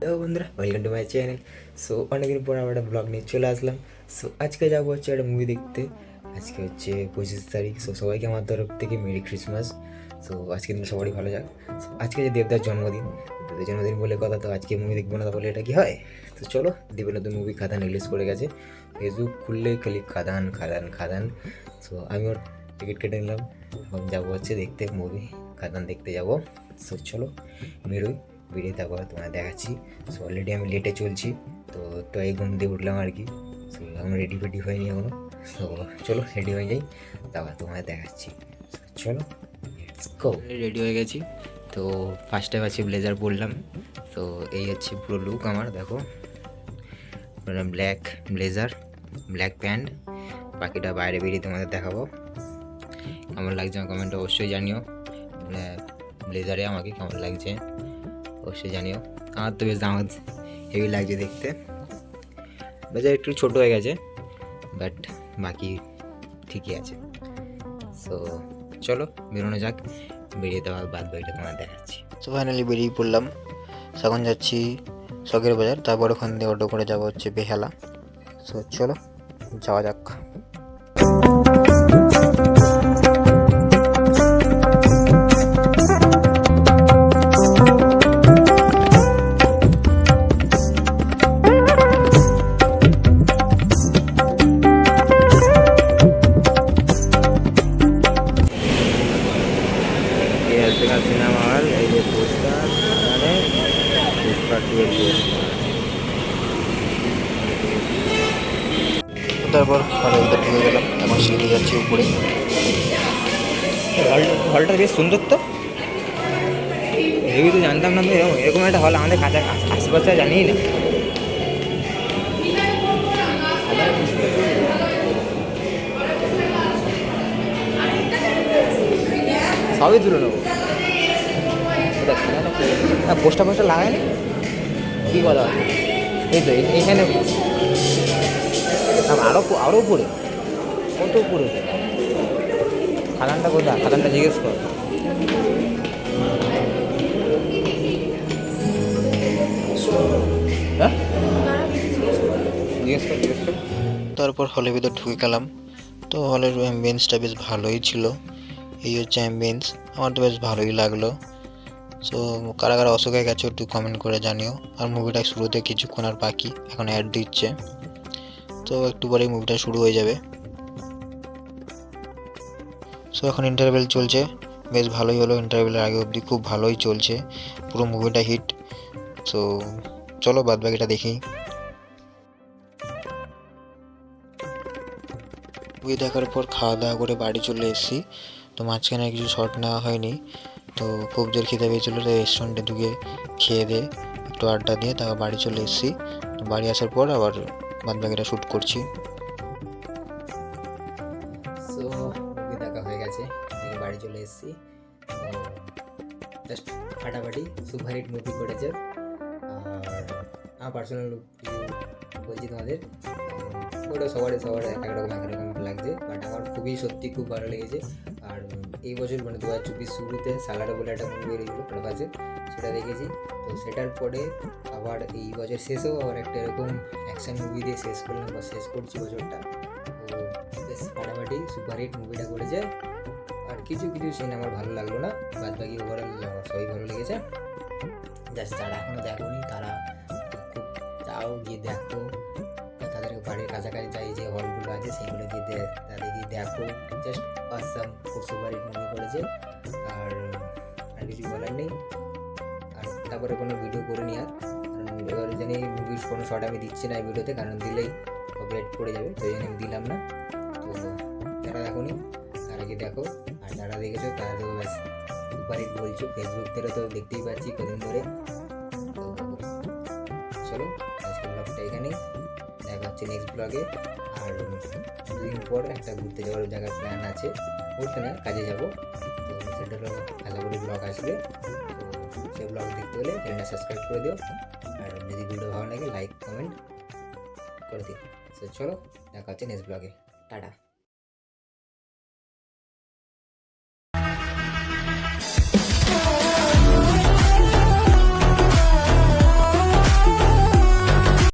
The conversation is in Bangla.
তো বন্ধুরা welcome to my channel. So অনেকদিন পর আমরা একটা ব্লগ নিয়ে চলে আসলাম। সো আজকে যাবো হচ্ছে একটা মুভি দেখতে। আজকে হচ্ছে 25 তারিখ। সো সবাইকে আমার তরফ থেকে মেরি ক্রিসমাস। সো আজকে দিন সবারই ভালো যাক। সো আজকে যে দেবদার জন্মদিন, দেবদার জন্মদিন বলে কথা, তো আজকে মুভি দেখবো না বলে এটা কি হয়? তো চলো, দেবের নতুন মুভি খাদান রিলিজ করে গেছে। ফেসবুক খুললেই খালি খাদান খাদান খাদান। সো আমি ওর টিকিট কেটে নিলাম, এখন যাবো হচ্ছে দেখতে মুভি খাদান দেখতে যাবো। সো চলো বেরোই, বেরিয়ে তারপর তোমায় দেখাচ্ছি। সো অলরেডি আমি লেটে চলছি, তো একটু এই ঘুম দিয়ে উঠলাম আর কি। সো এখন রেডি ফেডি হয়নি এখনো। সো চলো রেডি হয়ে যাই, তারপর তোমায় দেখাচ্ছি। চলো লেটস গো। রেডি হয়ে গেছি, তো ফার্স্ট টাইম আছি ব্লেজার পরলাম। তো এই হচ্ছে পুরো লুক আমার, দেখো ব্ল্যাক ব্লেজার, ব্ল্যাক প্যান্ট। বাকিটা বাইরে বেরিয়ে তোমাদের দেখাবো। কেমন লাগছে আমার কমেন্টে অবশ্যই জানিও। ব্লেজারে আমাকে কেমন লাগছে অবশ্যই জানিও। আমার তো বেশ দাম হেভি লাগছে দেখতে। ব্লেজার একটু ছোটো হয়ে গেছে, বাট বাকি ঠিকই আছে। সো চলো বেরোনো যাক, বেরিয়ে দেওয়া বাদ বাকিটা তোমার দেখাচ্ছি। সো ফাইনালি বেরিয়ে পড়লাম, এখন যাচ্ছি শখের বাজার, তারপর ওখান দিয়ে অটো করে যাবো হচ্ছে বেহালা। সো চলো যাওয়া যাক। সিনেমা হল, এই যে পোস্টার, এখানে পুষ্পা 2 এর পোস্টার। তারপর হলের ভিতর ঢুকে গেলাম, এখন সিঁড়ি যাচ্ছি উপরে। হলটা বেশ সুন্দর, তো হেভি, তো জানতাম না তো এরকম একটা হল আমাদের কাছে আশেপাশে জানিই না। সবই তুলে নেবো, পোস্টার ফোস্টার লাগায়নি, কী কথা? এই তো এইখানে আরও উপরে, কত উপরে? খাদানটা কোথায়? খাদানটা জিজ্ঞেস কর। হ্যাঁ জিজ্ঞেস কর। তারপর হলের ভিতর ঢুকে গেলাম। তো হলের অ্যাম্বিয়েন্সটা বেশ ভালোই ছিল। এই হচ্ছে অ্যাম্বিয়েন্স, আমার তো বেশ ভালোই লাগলো। সো কারা কারা অশোকে গেছো একটু কমেন্ট করে জানিও। আর মুভিটা শুরুতে কিছুক্ষণ আর বাকি, এখন অ্যাড দিচ্ছে, তো একটু পরেই মুভিটা শুরু হয়ে যাবে। সো এখন ইন্টারভেল চলছে, বেশ ভালোই হলো। ইন্টারভেলের আগে অবধি খুব ভালোই চলছে, পুরো মুভিটা হিট। সো চলো বাদ বাকিটা দেখি। মুভি দেখার পর খাওয়া দাওয়া করে বাড়ি চলে এসেছি। তো মাঝখানে কিছু শর্ট নেওয়া হয়নি, তো খুব জোর খিদে পেয়েছিলো, তো রেস্টুরেন্টে ঢুকে খেয়ে দিয়ে একটু আড্ডা দিয়ে তারপর বাড়ি চলে এসেছি। তো বাড়ি আসার পর আবার বাদ বাকিটা শ্যুট করছি। সো মুভি দেখা হয়ে গেছে, বাড়ি চলে এসেছি। জাস্ট ফাটাফাটি সুপার হিট মুভি করেছে। আর আমার পার্সোনাল কিছু বলছি তোমাদের, ওটা সবার একরকম লাগছে, বাট আমার খুবই সত্যি খুব ভালো লেগেছে। আর এই বছর মানে 2024 শুরুতে সালাডা বলে একটা মুভি বেরিয়েছিল প্রভাসের, সেটা দেখেছি। তো সেটার পরে আবার এই বছর শেষেও আবার একটা এরকম অ্যাকশন মুভি দিয়ে শেষ করলাম বা শেষ করছি বছরটা। তো বেশ ফাটাফাটি সুপার হিট মুভিটা করেছে। আর কিছু সিন আমার ভালো লাগলো না, বাদ বাকি ওভারঅল সবই ভালো লেগেছে। জাস্ট যারা এখনও দেখোনি তারা খুব যাও, গিয়ে দেখো। তাদের বাড়ির কাছাকাছি যাই যে হলগুলো আছে সেইগুলো গিয়ে তাদের গিয়ে দেখো। জাস্ট আসাম খুব সুপার হিট মুভি করেছে। আর কিছু বলার নেই। আর তারপরে কোনো ভিডিও করিনি আর, কারণ এবার জানি মুভির কোনো শর্ট আমি দিচ্ছি না এই ভিডিওতে, কারণ দিলেই কপিরাইট পড়ে যাবে, সেই জন্য আমি দিলাম না। তো যারা দেখোনি তারা গিয়ে দেখো, আর যারা দেখেছো তারা তো ব্যাস সুপার হিট বলছো। ফেসবুক থেকে তো দেখতেই পাচ্ছি কদিন ধরে। তো চলো আজকের ব্লগটা এখানেই, দেখা হচ্ছে নেক্সট ব্লগে। আর দুদিন পর একটা ঘুরতে যাওয়ার জায়গার প্ল্যান আছে, ঘুরতে না কাজে যাব। তো সেটা হলো আশাকরি ব্লগ আসবে। তো সেই ব্লগ দেখতে হলে চ্যানেলটা সাবস্ক্রাইব করে দিও, আর যদি ভিডিও ভালো লাগে লাইক কমেন্ট করে দিও। তো চলো দেখা হচ্ছে নেক্সট ব্লগে, টাটা।